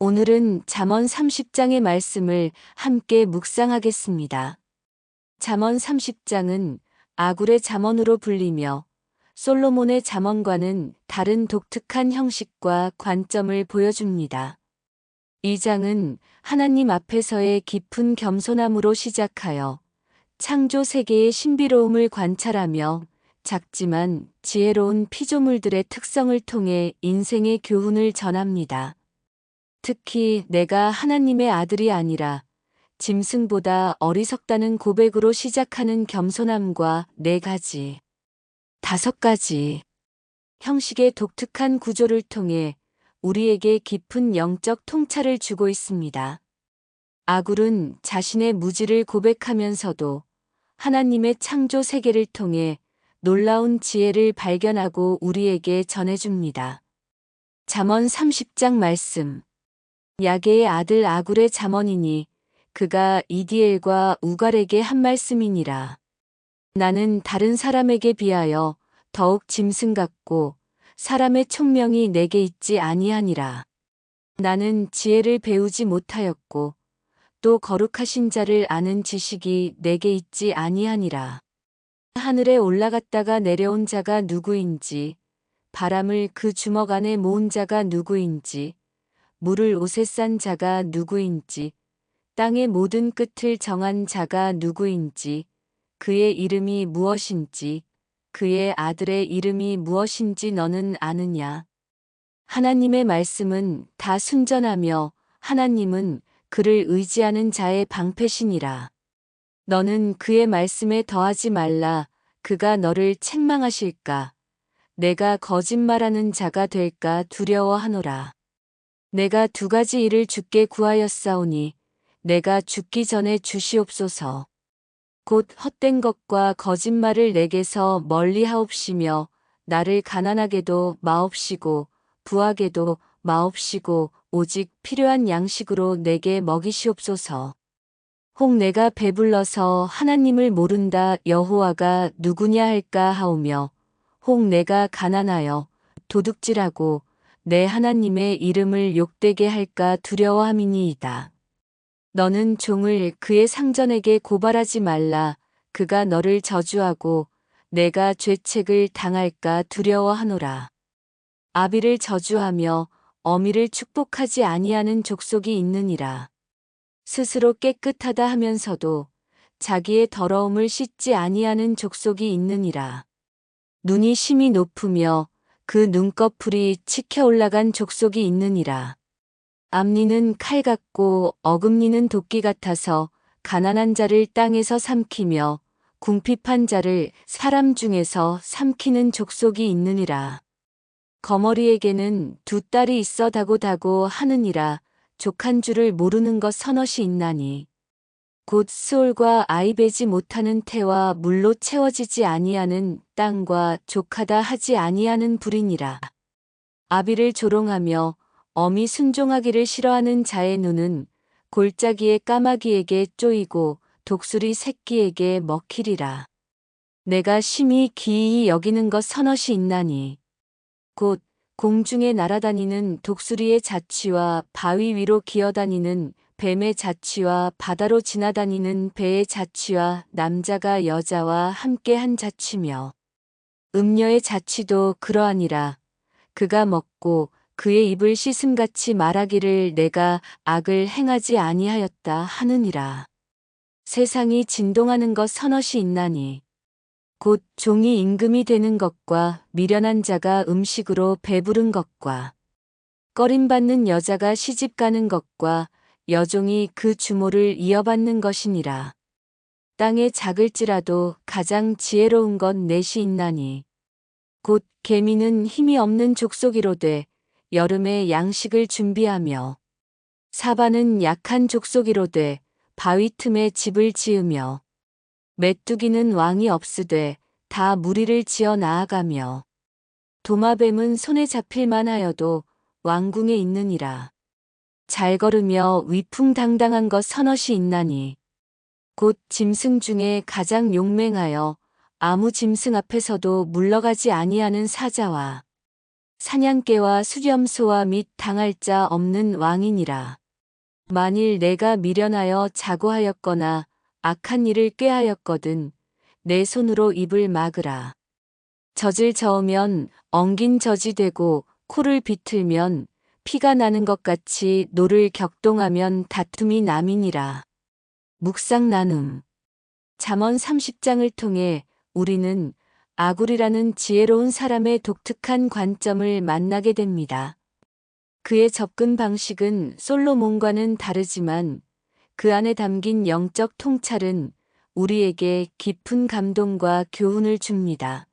오늘은 잠언 30장의 말씀을 함께 묵상하겠습니다. 잠언 30장은 아굴의 잠언으로 불리며 솔로몬의 잠언과는 다른 독특한 형식과 관점을 보여줍니다. 이 장은 하나님 앞에서의 깊은 겸손함으로 시작하여 창조 세계의 신비로움을 관찰하며 작지만 지혜로운 피조물들의 특성을 통해 인생의 교훈을 전합니다. 특히 내가 하나님의 아들이 아니라 짐승보다 어리석다는 고백으로 시작하는 겸손함과 4가지, 5가지 형식의 독특한 구조를 통해 우리에게 깊은 영적 통찰을 주고 있습니다. 아굴은 자신의 무지를 고백하면서도 하나님의 창조 세계를 통해 놀라운 지혜를 발견하고 우리에게 전해줍니다. 잠언 30장 말씀. 야게의 아들 아굴의 잠언이니 그가 이디엘과 우갈에게 한 말씀이니라. 나는 다른 사람에게 비하여 더욱 짐승 같고 사람의 총명이 내게 있지 아니하니라. 나는 지혜를 배우지 못하였고 또 거룩하신 자를 아는 지식이 내게 있지 아니하니라. 하늘에 올라갔다가 내려온 자가 누구인지, 바람을 그 주먹 안에 모은 자가 누구인지, 물을 옷에 싼 자가 누구인지, 땅의 모든 끝을 정한 자가 누구인지, 그의 이름이 무엇인지, 그의 아들의 이름이 무엇인지 너는 아느냐? 하나님의 말씀은 다 순전하며 하나님은 그를 의지하는 자의 방패시니라. 너는 그의 말씀에 더하지 말라. 그가 너를 책망하실까? 내가 거짓말하는 자가 될까 두려워하노라. 내가 2가지 일을 주께 구하였사오니 내가 죽기 전에 주시옵소서. 곧 헛된 것과 거짓말을 내게서 멀리하옵시며 나를 가난하게도 마옵시고 부하게도 마옵시고 오직 필요한 양식으로 내게 먹이시옵소서. 혹 내가 배불러서 하나님을 모른다 여호와가 누구냐 할까 하오며 혹 내가 가난하여 도둑질하고 내 하나님의 이름을 욕되게 할까 두려워함이니이다. 너는 종을 그의 상전에게 고발하지 말라. 그가 너를 저주하고 내가 죄책을 당할까 두려워하노라. 아비를 저주하며 어미를 축복하지 아니하는 족속이 있느니라. 스스로 깨끗하다 하면서도 자기의 더러움을 씻지 아니하는 족속이 있느니라. 눈이 심히 높으며 그 눈꺼풀이 치켜 올라간 족속이 있느니라. 앞니는 칼 같고 어금니는 도끼 같아서 가난한 자를 땅에서 삼키며 궁핍한 자를 사람 중에서 삼키는 족속이 있느니라. 거머리에게는 2딸이 있어 다고다고 하느니라. 족한 줄을 모르는 것 서넛이 있나니 곧 수올과 아이 베지 못하는 태와 물로 채워지지 아니하는 땅과 족하다 하지 아니하는 불이니라. 아비를 조롱하며 어미 순종하기를 싫어하는 자의 눈은 골짜기의 까마귀에게 쪼이고 독수리 새끼에게 먹히리라. 내가 심히 기이히 여기는 것 서넛이 있나니 곧 공중에 날아다니는 독수리의 자취와 바위 위로 기어다니는 뱀의 자취와 바다로 지나다니는 배의 자취와 남자가 여자와 함께한 자취며 음녀의 자취도 그러하니라. 그가 먹고 그의 입을 씻음같이 말하기를 내가 악을 행하지 아니하였다 하느니라. 세상이 진동하는 것 서넛이 있나니 곧 종이 임금이 되는 것과 미련한 자가 음식으로 배부른 것과 꺼림받는 여자가 시집가는 것과 여종이 그 주모를 이어받는 것이니라. 땅에 작을지라도 가장 지혜로운 건 넷이 있나니 곧 개미는 힘이 없는 족속이로되 여름에 양식을 준비하며 사바는 약한 족속이로되 바위 틈에 집을 지으며 메뚜기는 왕이 없으되 다 무리를 지어 나아가며 도마뱀은 손에 잡힐만 하여도 왕궁에 있느니라. 잘 걸으며 위풍당당한 것 서넛이 있나니 곧 짐승 중에 가장 용맹하여 아무 짐승 앞에서도 물러가지 아니하는 사자와 사냥개와 수렴소와 및 당할 자 없는 왕이니라. 만일 내가 미련하여 자고하였거나 악한 일을 꾀하였거든 내 손으로 입을 막으라. 젖을 저으면 엉긴 젖이 되고 코를 비틀면 피가 나는 것 같이 노를 격동하면 다툼이 남이니라. 묵상 나눔. 잠언 30장을 통해 우리는 아굴이라는 지혜로운 사람의 독특한 관점을 만나게 됩니다. 그의 접근 방식은 솔로몬과는 다르지만 그 안에 담긴 영적 통찰은 우리에게 깊은 감동과 교훈을 줍니다.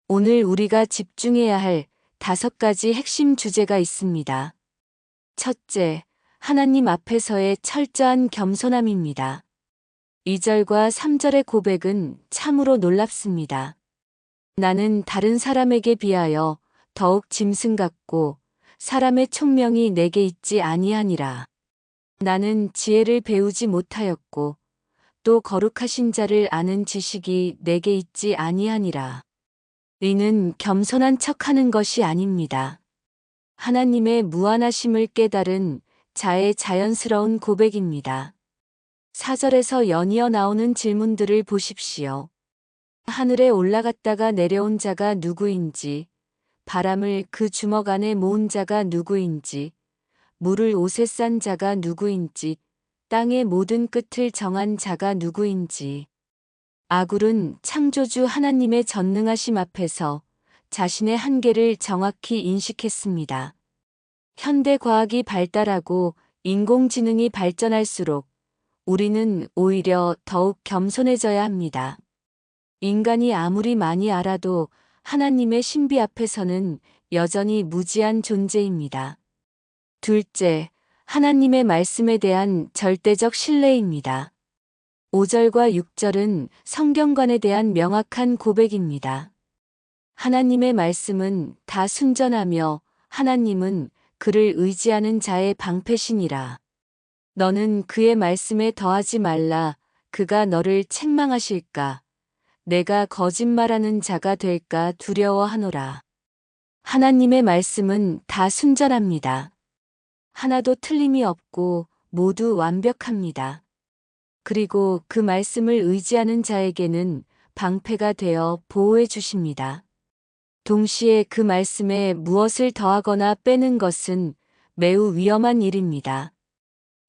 오늘 우리가 집중해야 할 5가지 핵심 주제가 있습니다. 첫째, 하나님 앞에서의 철저한 겸손함입니다. 2절과 3절의 고백은 참으로 놀랍습니다. 나는 다른 사람에게 비하여 더욱 짐승 같고 사람의 총명이 내게 있지 아니하니라. 나는 지혜를 배우지 못하였고 또 거룩하신 자를 아는 지식이 내게 있지 아니하니라. 이는 겸손한 척하는 것이 아닙니다. 하나님의 무한하심을 깨달은 자의 자연스러운 고백입니다. 4절에서 연이어 나오는 질문들을 보십시오. 하늘에 올라갔다가 내려온 자가 누구인지, 바람을 그 주먹 안에 모은 자가 누구인지, 물을 옷에 싼 자가 누구인지, 땅의 모든 끝을 정한 자가 누구인지. 아굴은 창조주 하나님의 전능하심 앞에서 자신의 한계를 정확히 인식했습니다. 현대 과학이 발달하고 인공지능이 발전할수록 우리는 오히려 더욱 겸손해져야 합니다. 인간이 아무리 많이 알아도 하나님의 신비 앞에서는 여전히 무지한 존재입니다. 둘째, 하나님의 말씀에 대한 절대적 신뢰입니다. 5절과 6절은 성경관에 대한 명확한 고백입니다. 하나님의 말씀은 다 순전하며 하나님은 그를 의지하는 자의 방패시니라. 너는 그의 말씀에 더하지 말라. 그가 너를 책망하실까? 내가 거짓말하는 자가 될까 두려워하노라. 하나님의 말씀은 다 순전합니다. 하나도 틀림이 없고 모두 완벽합니다. 그리고 그 말씀을 의지하는 자에게는 방패가 되어 보호해 주십니다. 동시에 그 말씀에 무엇을 더하거나 빼는 것은 매우 위험한 일입니다.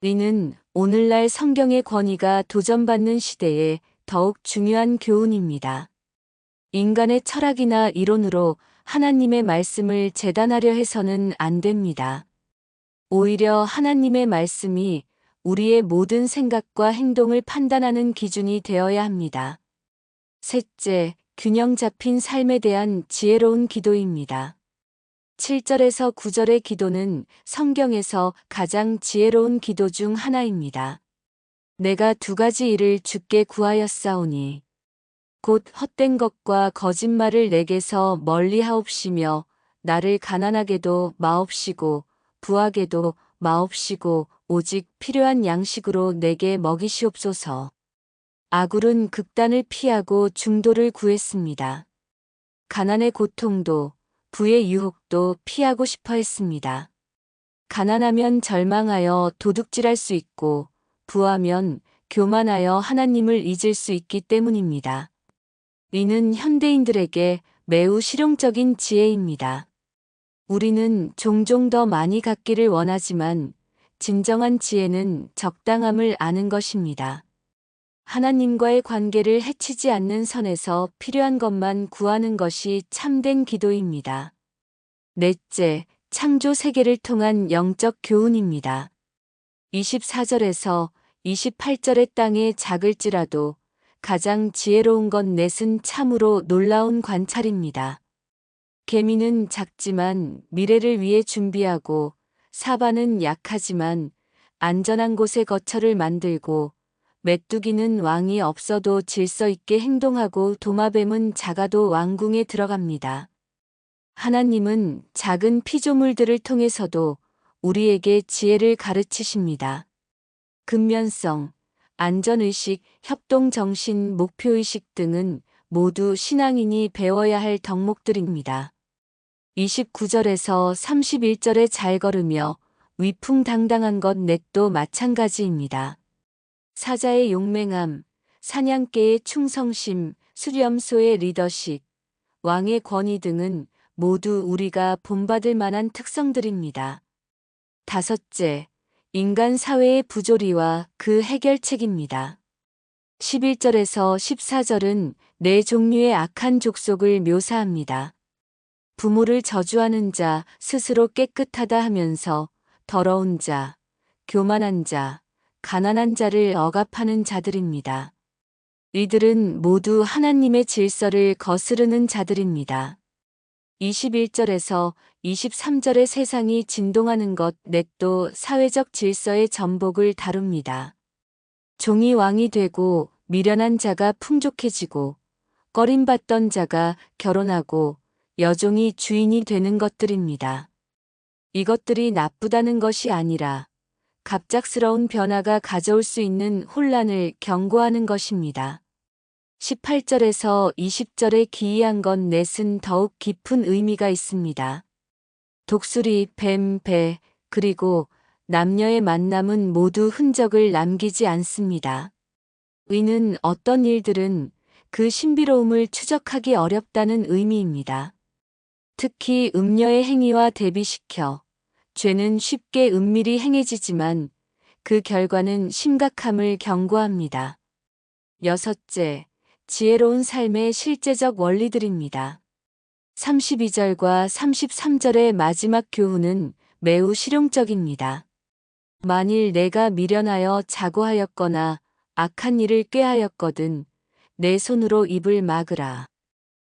이는 오늘날 성경의 권위가 도전받는 시대에 더욱 중요한 교훈입니다. 인간의 철학이나 이론으로 하나님의 말씀을 재단하려 해서는 안 됩니다. 오히려 하나님의 말씀이 우리의 모든 생각과 행동을 판단하는 기준이 되어야 합니다. 셋째, 균형 잡힌 삶에 대한 지혜로운 기도입니다. 7절에서 9절의 기도는 성경에서 가장 지혜로운 기도 중 하나입니다. 내가 2가지 일을 주께 구하였사오니 곧 헛된 것과 거짓말을 내게서 멀리 하옵시며 나를 가난하게도 마옵시고 부하게도 마옵시고 오직 필요한 양식으로 내게 먹이시옵소서. 아굴은 극단을 피하고 중도를 구했습니다. 가난의 고통도 부의 유혹도 피하고 싶어 했습니다. 가난하면 절망하여 도둑질할 수 있고 부하면 교만하여 하나님을 잊을 수 있기 때문입니다. 이는 현대인들에게 매우 실용적인 지혜입니다. 우리는 종종 더 많이 갖기를 원하지만 진정한 지혜는 적당함을 아는 것입니다. 하나님과의 관계를 해치지 않는 선에서 필요한 것만 구하는 것이 참된 기도입니다. 넷째, 창조 세계를 통한 영적 교훈입니다. 24절에서 28절의 땅에 작을지라도 가장 지혜로운 것 넷은 참으로 놀라운 관찰입니다. 개미는 작지만 미래를 위해 준비하고 사바는 약하지만 안전한 곳에 거처를 만들고 메뚜기는 왕이 없어도 질서 있게 행동하고 도마뱀은 작아도 왕궁에 들어갑니다. 하나님은 작은 피조물들을 통해서도 우리에게 지혜를 가르치십니다. 근면성, 안전의식, 협동정신, 목표의식 등은 모두 신앙인이 배워야 할 덕목들입니다. 29절에서 31절에 잘 걸으며 위풍당당한 것 넷도 마찬가지입니다. 사자의 용맹함, 사냥개의 충성심, 수렴소의 리더십, 왕의 권위 등은 모두 우리가 본받을 만한 특성들입니다. 다섯째, 인간 사회의 부조리와 그 해결책입니다. 11절에서 14절은 네 종류의 악한 족속을 묘사합니다. 부모를 저주하는 자, 스스로 깨끗하다 하면서 더러운 자, 교만한 자, 가난한 자를 억압하는 자들입니다. 이들은 모두 하나님의 질서를 거스르는 자들입니다. 21절에서 23절의 세상이 진동하는 것 넷도 사회적 질서의 전복을 다룹니다. 종이 왕이 되고 미련한 자가 풍족해지고 꺼림받던 자가 결혼하고 여종이 주인이 되는 것들입니다. 이것들이 나쁘다는 것이 아니라 갑작스러운 변화가 가져올 수 있는 혼란을 경고하는 것입니다. 18절에서 20절에 기이한 것 넷은 더욱 깊은 의미가 있습니다. 독수리, 뱀, 배, 그리고 남녀의 만남은 모두 흔적을 남기지 않습니다. 의는 어떤 일들은 그 신비로움을 추적하기 어렵다는 의미입니다. 특히 음녀의 행위와 대비시켜 죄는 쉽게 은밀히 행해지지만 그 결과는 심각함을 경고합니다. 여섯째, 지혜로운 삶의 실제적 원리들입니다. 32절과 33절의 마지막 교훈은 매우 실용적입니다. 만일 내가 미련하여 자고하였거나 악한 일을 꾀하였거든 내 손으로 입을 막으라.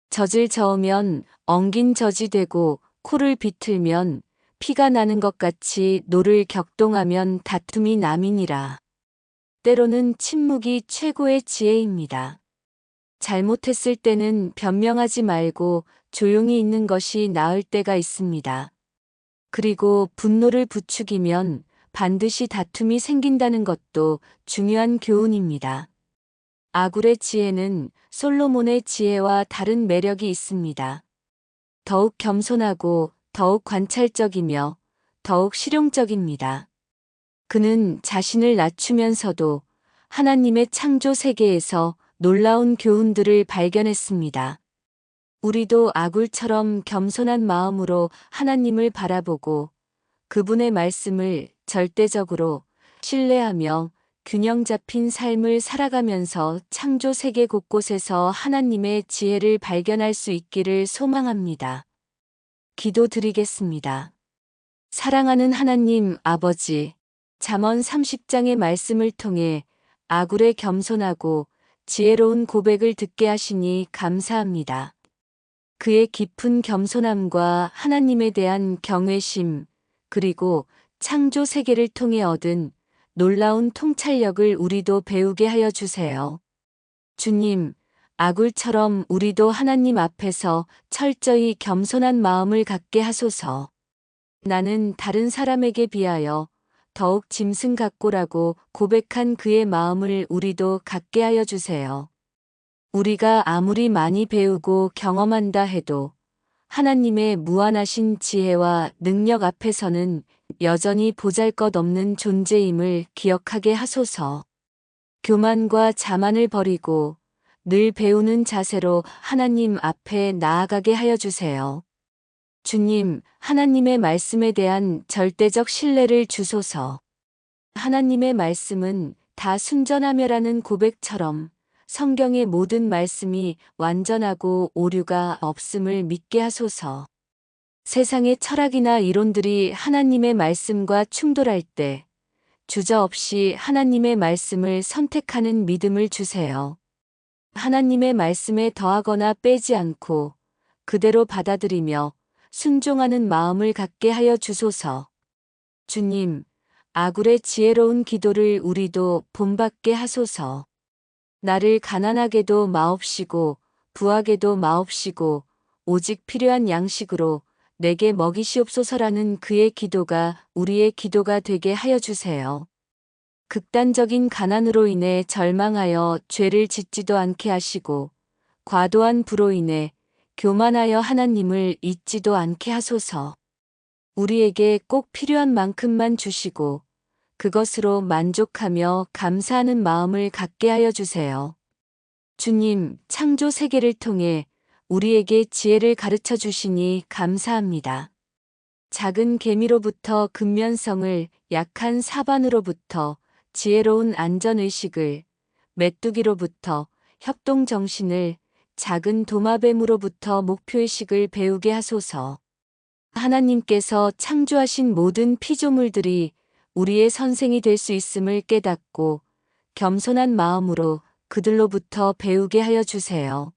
젖을 저으면 엉긴 젖이 되고 코를 비틀면 피가 나는 것 같이 노를 격동하면 다툼이 남이니라. 때로는 침묵이 최고의 지혜입니다. 잘못했을 때는 변명하지 말고 조용히 있는 것이 나을 때가 있습니다. 그리고 분노를 부추기면 반드시 다툼이 생긴다는 것도 중요한 교훈입니다. 아굴의 지혜는 솔로몬의 지혜와 다른 매력이 있습니다. 더욱 겸손하고 더욱 관찰적이며 더욱 실용적입니다. 그는 자신을 낮추면서도 하나님의 창조 세계에서 놀라운 교훈들을 발견했습니다. 우리도 아굴처럼 겸손한 마음으로 하나님을 바라보고 그분의 말씀을 절대적으로 신뢰하며 균형 잡힌 삶을 살아가면서 창조 세계 곳곳에서 하나님의 지혜를 발견할 수 있기를 소망합니다. 기도드리겠습니다. 사랑하는 하나님 아버지, 잠언 30장의 말씀을 통해 아굴의 겸손하고 지혜로운 고백을 듣게 하시니 감사합니다. 그의 깊은 겸손함과 하나님에 대한 경외심, 그리고 창조 세계를 통해 얻은 놀라운 통찰력을 우리도 배우게 하여 주세요. 주님, 아굴처럼 우리도 하나님 앞에서 철저히 겸손한 마음을 갖게 하소서. 나는 다른 사람에게 비하여 더욱 짐승 같고라고 고백한 그의 마음을 우리도 갖게 하여 주세요. 우리가 아무리 많이 배우고 경험한다 해도 하나님의 무한하신 지혜와 능력 앞에서는 여전히 보잘것없는 존재임을 기억하게 하소서. 교만과 자만을 버리고 늘 배우는 자세로 하나님 앞에 나아가게 하여 주세요. 주님, 하나님의 말씀에 대한 절대적 신뢰를 주소서. 하나님의 말씀은 다 순전하며라는 고백처럼 성경의 모든 말씀이 완전하고 오류가 없음을 믿게 하소서. 세상의 철학이나 이론들이 하나님의 말씀과 충돌할 때 주저없이 하나님의 말씀을 선택하는 믿음을 주세요. 하나님의 말씀에 더하거나 빼지 않고 그대로 받아들이며 순종하는 마음을 갖게 하여 주소서. 주님, 아굴의 지혜로운 기도를 우리도 본받게 하소서. 나를 가난하게도 마옵시고 부하게도 마옵시고 오직 필요한 양식으로 내게 먹이시옵소서라는 그의 기도가 우리의 기도가 되게 하여 주세요. 극단적인 가난으로 인해 절망하여 죄를 짓지도 않게 하시고 과도한 부로 인해 교만하여 하나님을 잊지도 않게 하소서. 우리에게 꼭 필요한 만큼만 주시고 그것으로 만족하며 감사하는 마음을 갖게 하여 주세요. 주님, 창조 세계를 통해 우리에게 지혜를 가르쳐 주시니 감사합니다. 작은 개미로부터 근면성을, 약한 사반으로부터 지혜로운 안전의식을, 메뚜기로부터 협동정신을, 작은 도마뱀으로부터 목표의식을 배우게 하소서. 하나님께서 창조하신 모든 피조물들이 우리의 선생이 될 수 있음을 깨닫고 겸손한 마음으로 그들로부터 배우게 하여 주세요.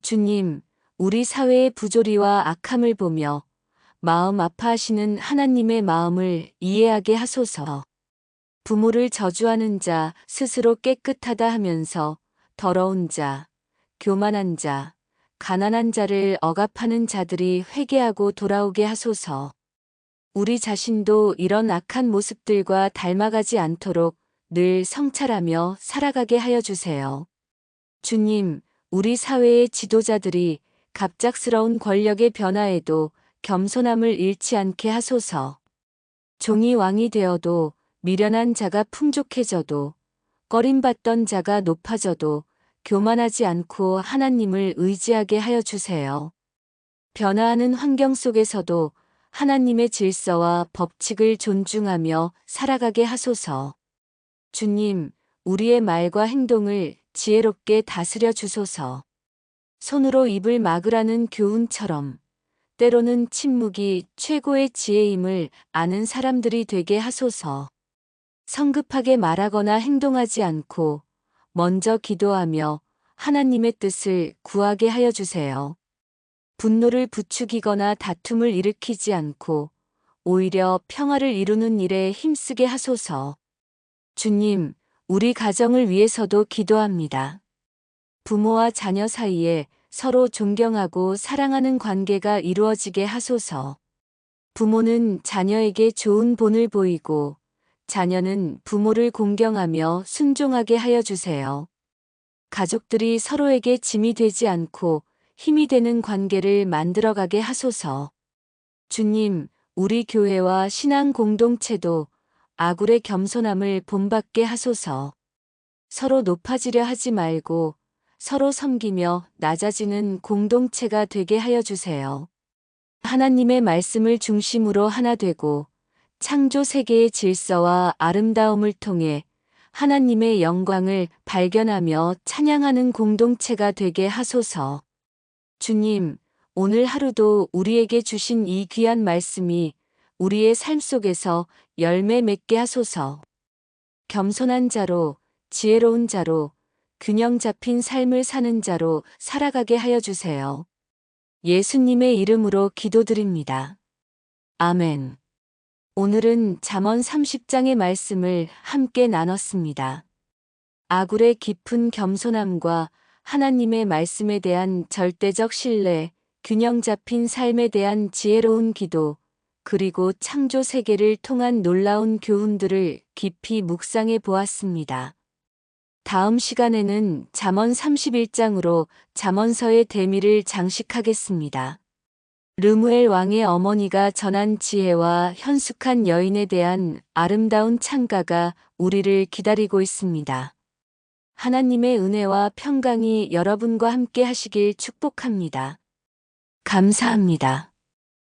주님, 우리 사회의 부조리와 악함을 보며 마음 아파하시는 하나님의 마음을 이해하게 하소서. 부모를 저주하는 자, 스스로 깨끗하다 하면서 더러운 자, 교만한 자, 가난한 자를 억압하는 자들이 회개하고 돌아오게 하소서. 우리 자신도 이런 악한 모습들과 닮아가지 않도록 늘 성찰하며 살아가게 하여 주세요. 주님, 우리 사회의 지도자들이 갑작스러운 권력의 변화에도 겸손함을 잃지 않게 하소서. 종이 왕이 되어도 미련한 자가 풍족해져도 꺼림받던 자가 높아져도 교만하지 않고 하나님을 의지하게 하여 주세요. 변화하는 환경 속에서도 하나님의 질서와 법칙을 존중하며 살아가게 하소서. 주님, 우리의 말과 행동을 지혜롭게 다스려 주소서. 손으로 입을 막으라는 교훈처럼 때로는 침묵이 최고의 지혜임을 아는 사람들이 되게 하소서. 성급하게 말하거나 행동하지 않고 먼저 기도하며 하나님의 뜻을 구하게 하여 주세요. 분노를 부추기거나 다툼을 일으키지 않고 오히려 평화를 이루는 일에 힘쓰게 하소서. 주님, 우리 가정을 위해서도 기도합니다. 부모와 자녀 사이에 서로 존경하고 사랑하는 관계가 이루어지게 하소서. 부모는 자녀에게 좋은 본을 보이고 자녀는 부모를 공경하며 순종하게 하여 주세요. 가족들이 서로에게 짐이 되지 않고 힘이 되는 관계를 만들어가게 하소서. 주님, 우리 교회와 신앙 공동체도 아굴의 겸손함을 본받게 하소서. 서로 높아지려 하지 말고 서로 섬기며 낮아지는 공동체가 되게 하여 주세요. 하나님의 말씀을 중심으로 하나 되고 창조 세계의 질서와 아름다움을 통해 하나님의 영광을 발견하며 찬양하는 공동체가 되게 하소서. 주님, 오늘 하루도 우리에게 주신 이 귀한 말씀이 우리의 삶 속에서 열매 맺게 하소서. 겸손한 자로, 지혜로운 자로, 균형 잡힌 삶을 사는 자로 살아가게 하여 주세요. 예수님의 이름으로 기도드립니다. 아멘. 오늘은 잠언 30장의 말씀을 함께 나눴습니다. 아굴의 깊은 겸손함과 하나님의 말씀에 대한 절대적 신뢰, 균형 잡힌 삶에 대한 지혜로운 기도, 그리고 창조 세계를 통한 놀라운 교훈들을 깊이 묵상해 보았습니다. 다음 시간에는 잠언 31장으로 잠언서의 대미를 장식하겠습니다. 르무엘 왕의 어머니가 전한 지혜와 현숙한 여인에 대한 아름다운 찬가가 우리를 기다리고 있습니다. 하나님의 은혜와 평강이 여러분과 함께 하시길 축복합니다. 감사합니다.